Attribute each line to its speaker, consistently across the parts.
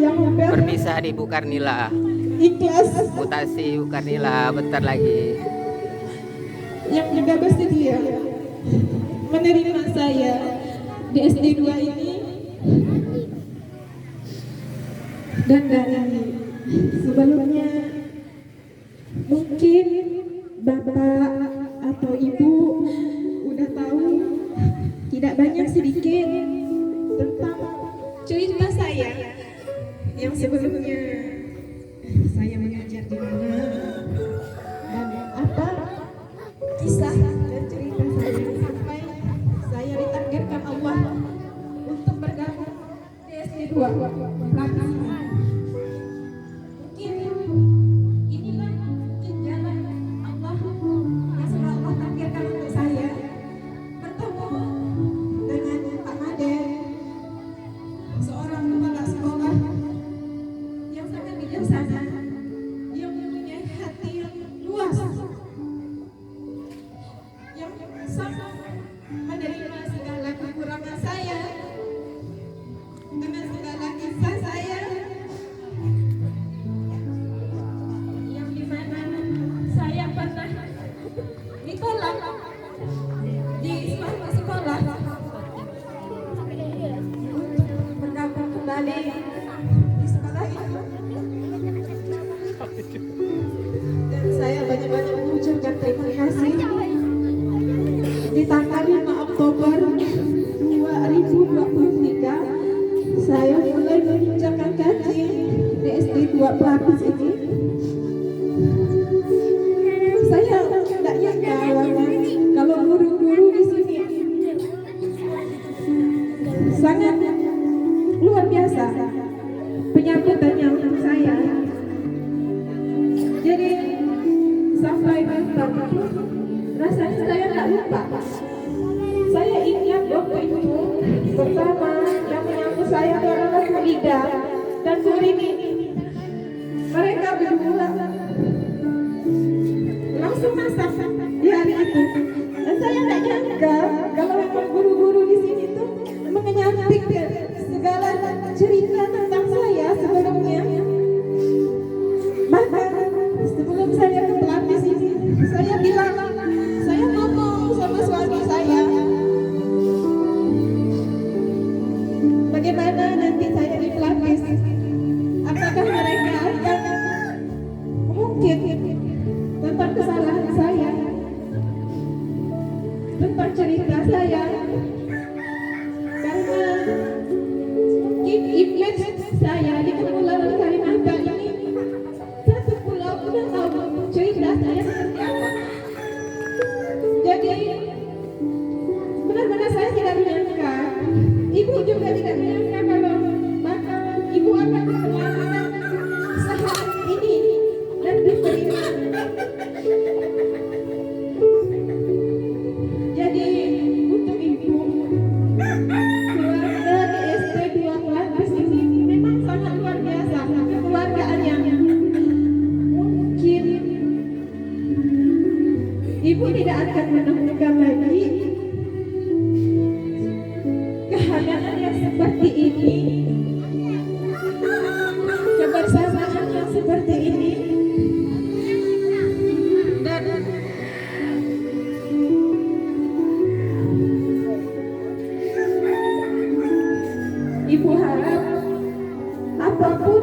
Speaker 1: yang udah
Speaker 2: berpisah di Bu Karnila.
Speaker 1: ikhlas,
Speaker 2: Mutasi Bu Karnila bentar lagi.
Speaker 1: yang juga bersedia menerima saya di SD 2 ini. Dan dari sebelumnya mungkin bapak atau ibu udah tahu tidak banyak sedikit tentang cerita saya yang sebelumnya saya mengajar di mana dan apa kisah dan cerita saya sampai saya ditakdirkan Allah untuk bergabung di SD 2 Lakasi. Mungkin inilah jalan Allah yang sudah Allah takdirkan untuk saya bertemu dengan Pak Made, seorang kepala sekolah yang sangat bijaksana, yang mempunyai hati yang luas, yang sangat menerima segala kekurangan saya dengan segala kisah saya, yang dimana saya pernah ditolak di suatu sekolah untuk bergabung kembali di sekolah itu. Dan saya banyak-banyak mengucapkan terima kasih. Di tanggal 5 Oktober 2023 saya mulai menginjakan kaki di SD 2 Pelapis ini. Saya tidak nyangka kalau guru-guru di sini sangat luar biasa penyambutannya untuk saya. Jadi sampai bentar rasanya saya tidak lupa. Saya ingat waktu itu pertama yang menyambut saya adalah Bu Ida dan Bu Rini. Mereka berdua langsung masak di hari itu. Dan saya tidak nyangka kalau memang guru-guru di sini tuh menyampaikan segala cerita tentang saya sebelumnya. Bahkan sebelum saya ke pelapis ini, saya bilang, saya ngomong sama suami saya, bagaimana nanti saya di pelapis, apakah mereka akan mungkin tentang kesalahan saya, tentang cerita saya, karena mungkin image saya di Kepulauan Kalimantan ini satu pulau udah tahu cerita saya seperti apa. Jadi benar-benar saya tidak menyangka, ibu juga tidak menyangka kalau bakal ibu akan melakukan usaha ini dan diterima. Jadi untuk ibu, keluarga di SD 2 Pelapis ini memang sangat luar biasa, kekeluargaan yang mungkin ibu tidak akan menemukan lagi kehangatan yang seperti ini, kebersamaan yang seperti ini. Dan ibu harap apapun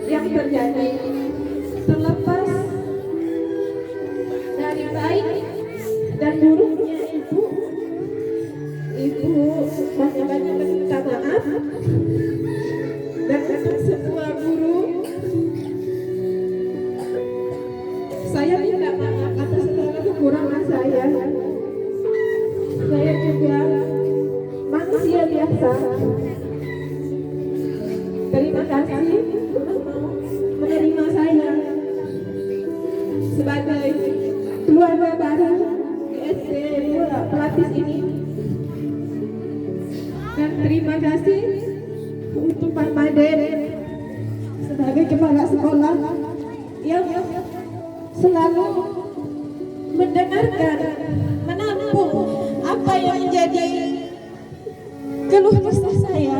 Speaker 1: yang terjadi, terlepas dari baik dan buruknya ibu banyak-banyak meminta maaf. Dan untuk semua guru, saya minta maaf atas segala kekurangan saya. Saya juga manusia biasa. Terima kasih menerima saya sebagai keluarga baru di SD 2 Pelapis ini. Dan terima kasih untuk Pak Made sebagai kepala sekolah yang selalu mendengarkan, menampung apa yang menjadi keluh kesah saya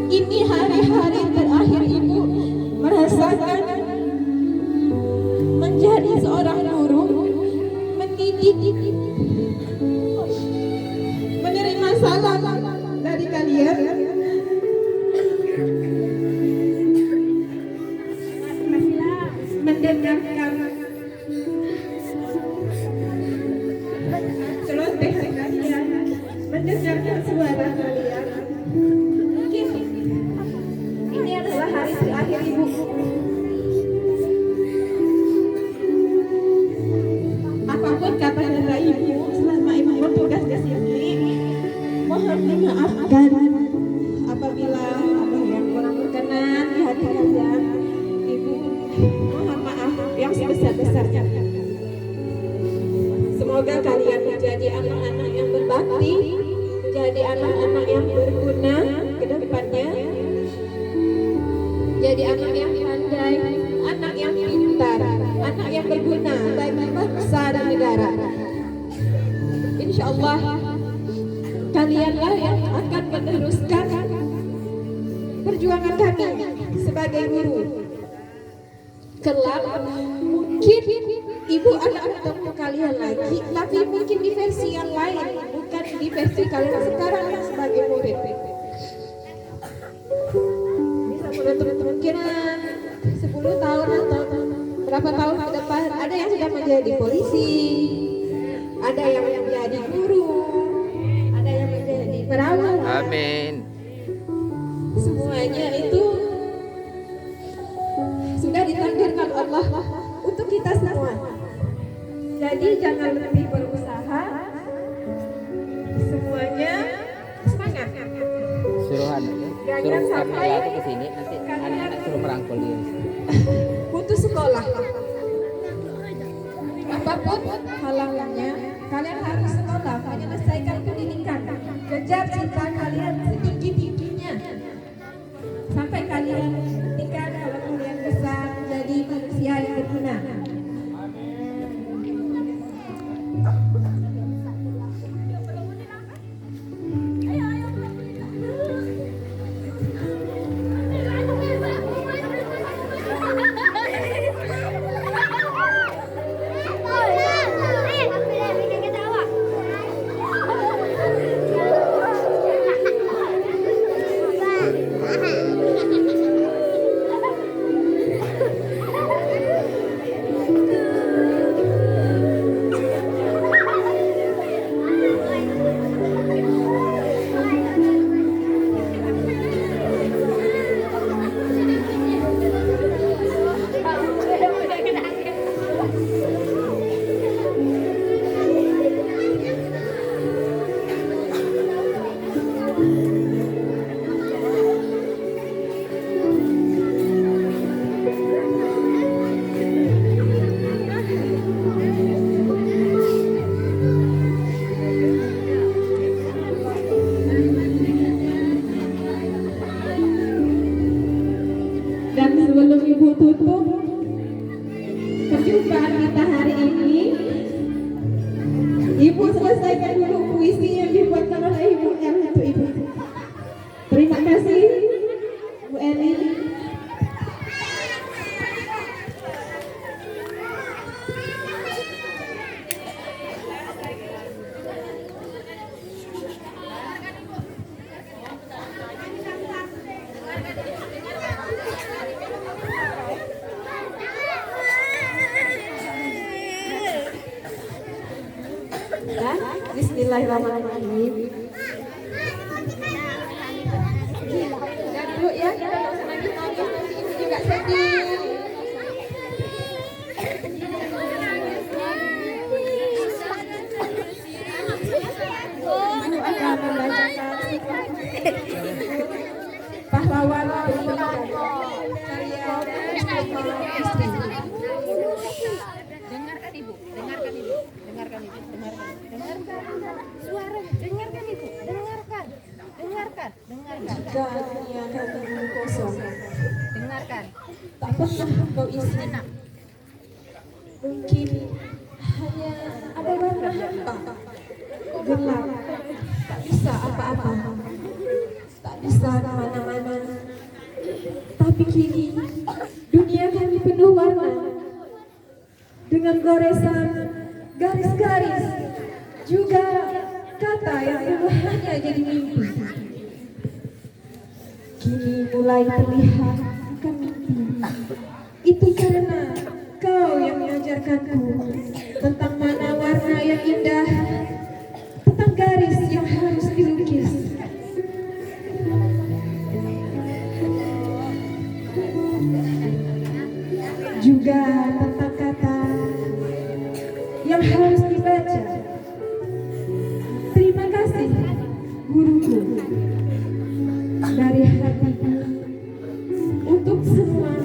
Speaker 1: Ini hari-hari terakhir ibu merasakan menjadi seorang guru, mendidik, menerima salam dari kalian, mendengarkan celotehan kalian, mendengarkan suara kalian. Mungkin ini adalah hari terakhir ibu. Apapun kata dari ibu selama ibu bertugas di sini, mohon dimaafkan apabila ada yang kurang berkenan di hati kalian. Ibu mohon maaf yang sebesar-besarnya. Semoga kalian menjadi anak-anak yang berbakti, menjadi anak-anak yang berguna ke depannya, jadi anak yang pandai, anak yang pintar, anak yang berguna bagi bangsa dan negara. Insya Allah kalianlah yang akan meneruskan perjuangan kami sebagai guru. Kelak mungkin ibu akan bertemu kalian lagi, tapi mungkin di versi yang lain, bukan di versi kalian sekarang sebagai murid. Bisa menutup kemungkinan 10 tahun atau berapa tahun ke depan ada yang sudah menjadi polisi, ada yang menjadi guru, ada yang menjadi perawat.
Speaker 2: Amin.
Speaker 1: Semuanya itu sudah ditakdirkan Allah untuk kita semua. Jadi jangan lebih berusaha, semuanya semangat.
Speaker 2: Suruhan
Speaker 1: Jangan
Speaker 2: suruh
Speaker 1: sampai
Speaker 2: Karnila itu ke sini, nanti anak-anak suruh merangkul dia.
Speaker 1: putus sekolah. Apapun halangannya, kalian harus sekolah, menyelesaikan pendidikan, kejar cita kalian setinggi-tingginya, sampai kalian ketika kalau kalian besar menjadi manusia yang berguna. Dan sebelum ibu tutup perjumpaan kita hari ini, ibu selesaikan dulu puisi yang dibuatkan oleh Ibu El untuk ibu. Terima kasih Bu Eli. Ya, bismillahirrahmanirrahim. Dan dulu ya, kita nggak usah nangis nanti ibu juga sedih. Ibu akan membacakan pahlawan pendidikan karya istri.
Speaker 3: Dengarkan ibu, dengarkan ibu, dengarkan ibu, dengarkan, dengarkan suara, dengarkan ibu, dengarkan, dengarkan, dengarkan,
Speaker 1: Jika dunia kami kosong,
Speaker 3: dengarkan.
Speaker 1: tak pernah kau isi. Mungkin hanya ada warna hampa, gelap, tak bisa apa-apa, tak bisa kemana-mana. mimpi kini dunia kami penuh warna dengan goresan garis-garis juga kata yang dulu hanya jadi mimpi kini mulai terlihat bukan mimpi. Itu karena kau yang mengajarkanku tentang mana warna yang indah, tentang garis yang harus dilukis. Juga tentang kata yang harus dibaca. Terima kasih guruku dari hatiku untuk semua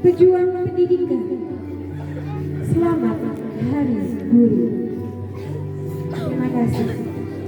Speaker 1: pejuang pendidikan. Selamat Hari Guru. Terima kasih.